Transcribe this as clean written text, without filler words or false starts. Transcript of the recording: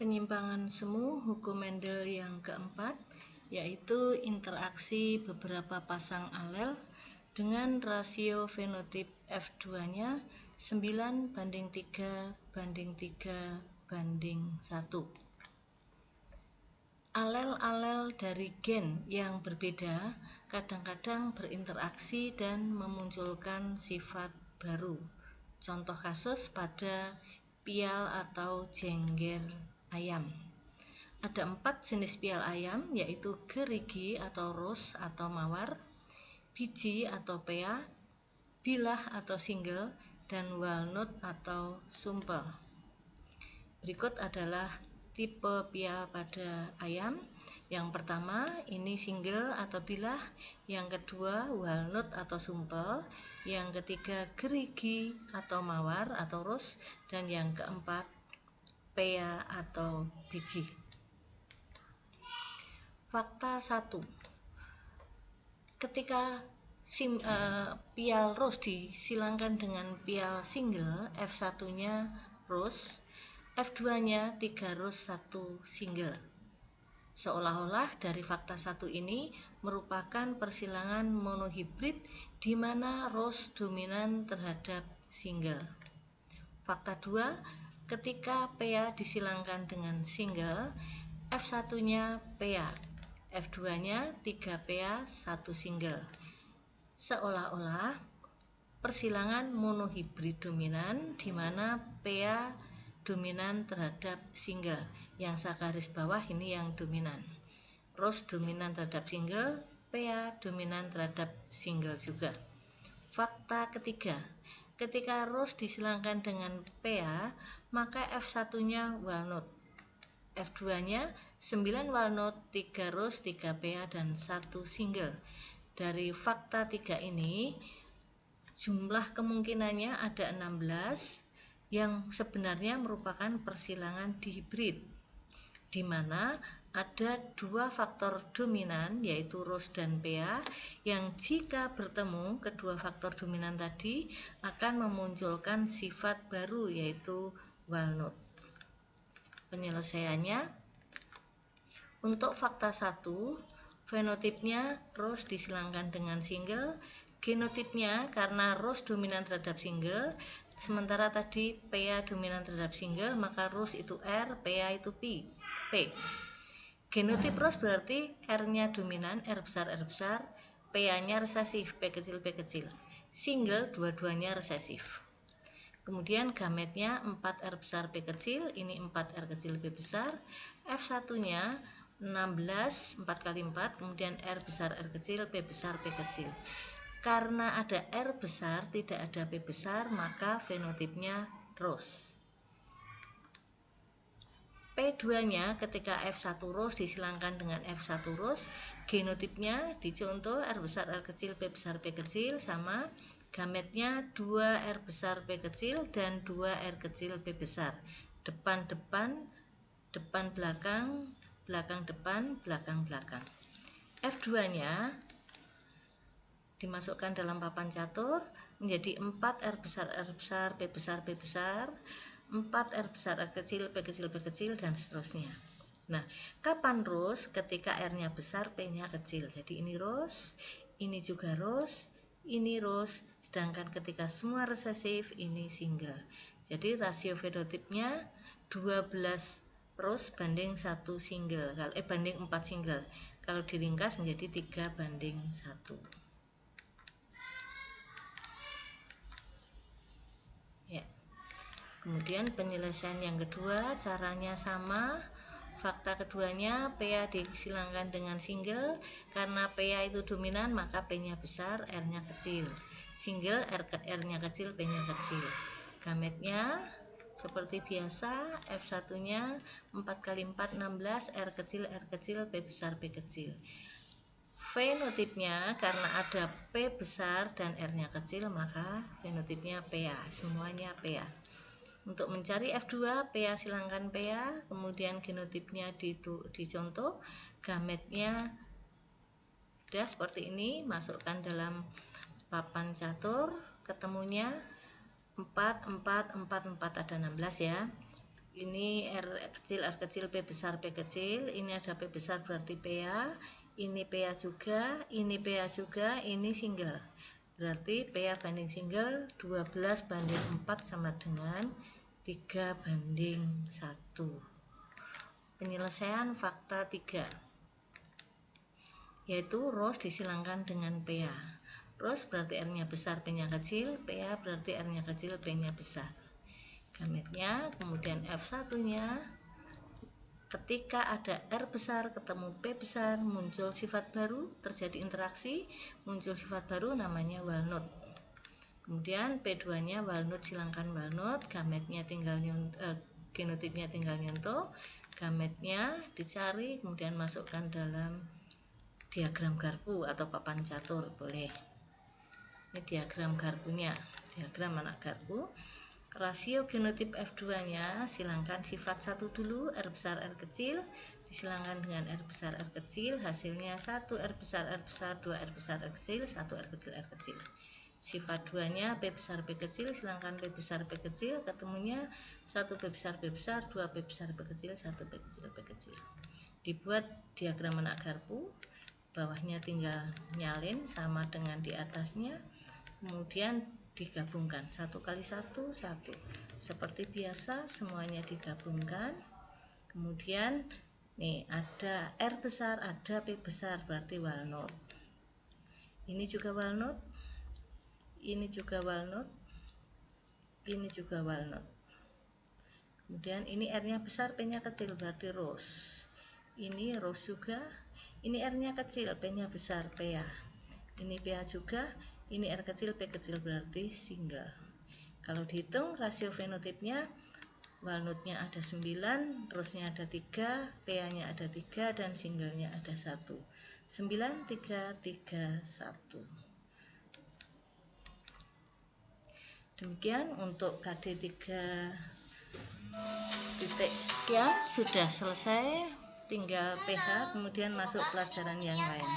Penyimpangan semu hukum Mendel yang keempat, yaitu interaksi beberapa pasang alel dengan rasio fenotip F2-nya 9:3:3:1. Alel-alel dari gen yang berbeda kadang-kadang berinteraksi dan memunculkan sifat baru. Contoh kasus pada pial atau jengger ayam. Ada 4 jenis pial ayam, yaitu gerigi atau ros atau mawar, biji atau pea, bilah atau single, dan walnut atau sumpel. Berikut adalah tipe pial pada ayam. Yang pertama ini single atau bilah, yang kedua walnut atau sumpel, yang ketiga gerigi atau mawar atau ros, dan yang keempat pea atau biji. Fakta 1. Ketika pial ros disilangkan dengan pial single, F1-nya ros, F2-nya 3 ros 1 single. Seolah-olah dari fakta 1 ini merupakan persilangan monohibrid di mana ros dominan terhadap single. Fakta 2, ketika pea disilangkan dengan single, F1-nya pea, F2-nya 3 pea 1 single. Seolah-olah persilangan monohibrid dominan di mana pea dominan terhadap single. Yang saya garis bawah ini yang dominan. Ros dominan terhadap single, pea dominan terhadap single juga. Fakta ketiga, ketika ros disilangkan dengan pea, maka F1-nya walnut, F2-nya 9 walnut, 3 ros, 3 pea, dan 1 single. Dari fakta 3 ini, jumlah kemungkinannya ada 16 yang sebenarnya merupakan persilangan dihibrid, di mana ada 2 faktor dominan yaitu ros dan pea yang jika bertemu kedua faktor dominan tadi akan memunculkan sifat baru yaitu walnut. Penyelesaiannya, untuk fakta 1, fenotipnya ros disilangkan dengan single, genotipnya karena ros dominan terhadap single, sementara tadi pea dominan terhadap single, maka ros itu R, pea itu P. Genotip ros berarti R-nya dominan, R besar, pea-nya resesif, P kecil. Single dua-duanya resesif. Kemudian gametnya 4R besar P kecil, ini 4R kecil P besar, F1-nya 16, 4 kali 4, kemudian R besar R kecil, P besar P kecil. Karena ada R besar, tidak ada P besar, maka fenotipnya ros. P2-nya ketika F1 ros disilangkan dengan F1 ros, genotipnya dicontoh R besar R kecil, P besar P kecil, sama gametnya 2R besar P kecil dan 2R kecil P besar. Depan belakang, belakang depan, belakang belakang. F2-nya dimasukkan dalam papan catur menjadi 4R besar P besar P besar, 4R besar R kecil P kecil, dan seterusnya. Nah, kapan ros? Ketika R-nya besar, P-nya kecil. Jadi ini ros, ini juga ros, ini ros, sedangkan ketika semua resesif, ini single. Jadi rasio fenotipnya 12 ros banding 1 single, banding 4 single. Kalau diringkas menjadi 3:1. Ya. Kemudian penyelesaian yang kedua, caranya sama. Fakta keduanya, pea disilangkan dengan single. Karena pea itu dominan, maka P-nya besar, R-nya kecil. Single, R-nya kecil, P-nya kecil. Gametnya seperti biasa, F1-nya 4 kali 4, 16, R kecil, P besar, P kecil. Fenotipnya karena ada P besar dan R-nya kecil, maka fenotipnya pea, semuanya pea. Untuk mencari F2, pea silangkan pea, kemudian genotipnya dicontoh, gametnya sudah seperti ini, masukkan dalam papan catur, ketemunya 4, 4, 4, 4, ada 16 ya. Ini R kecil, P besar, P kecil. Ini ada P besar berarti PA. Ini PA juga, ini PA juga, ini single. Berarti PA banding single 12 banding 4 sama dengan 3 banding 1. Penyelesaian fakta 3. Yaitu ROS disilangkan dengan PA. ROS berarti R-nya besar, P-nya kecil. PA berarti R-nya kecil, P-nya besar. Gametnya, kemudian F1-nya, ketika ada R besar ketemu P besar, muncul sifat baru, terjadi interaksi, muncul sifat baru namanya walnut. Kemudian P2-nya walnut silangkan walnut, gametnya tinggal genotipnya tinggal nyontoh, gametnya dicari, kemudian masukkan dalam diagram garpu atau papan catur, boleh. Ini diagram garpunya, diagram anak garpu. Rasio genotip F2-nya silangkan sifat 1 dulu, R besar R kecil, disilangkan dengan R besar R kecil, hasilnya 1 R besar R besar, 2 R besar R kecil, 1 R kecil R kecil. Sifat 2-nya P besar P kecil, silangkan P besar P kecil, ketemunya 1 P besar P besar, 2 P besar P kecil, 1 P kecil P kecil. Dibuat diagram anak garpu, bawahnya tinggal nyalin sama dengan di atasnya, kemudian digabungkan 1 kali 1 1. Seperti biasa semuanya digabungkan. Kemudian nih ada R besar, ada P besar, berarti walnut. Ini juga walnut. Ini juga walnut. Ini juga walnut. Kemudian ini R-nya besar, P-nya kecil, berarti rose. Ini rose juga. Ini R-nya kecil, P-nya besar, PA. Ini PA juga. Ini R kecil, P kecil, berarti single. Kalau dihitung rasio fenotipnya, walnutnya ada 9, rose-nya ada 3, PA-nya ada 3, dan singlenya ada 1. 9, 3, 3, 1. Demikian untuk KD 3 titik sekian sudah selesai, tinggal PH, kemudian masuk pelajaran yang lain.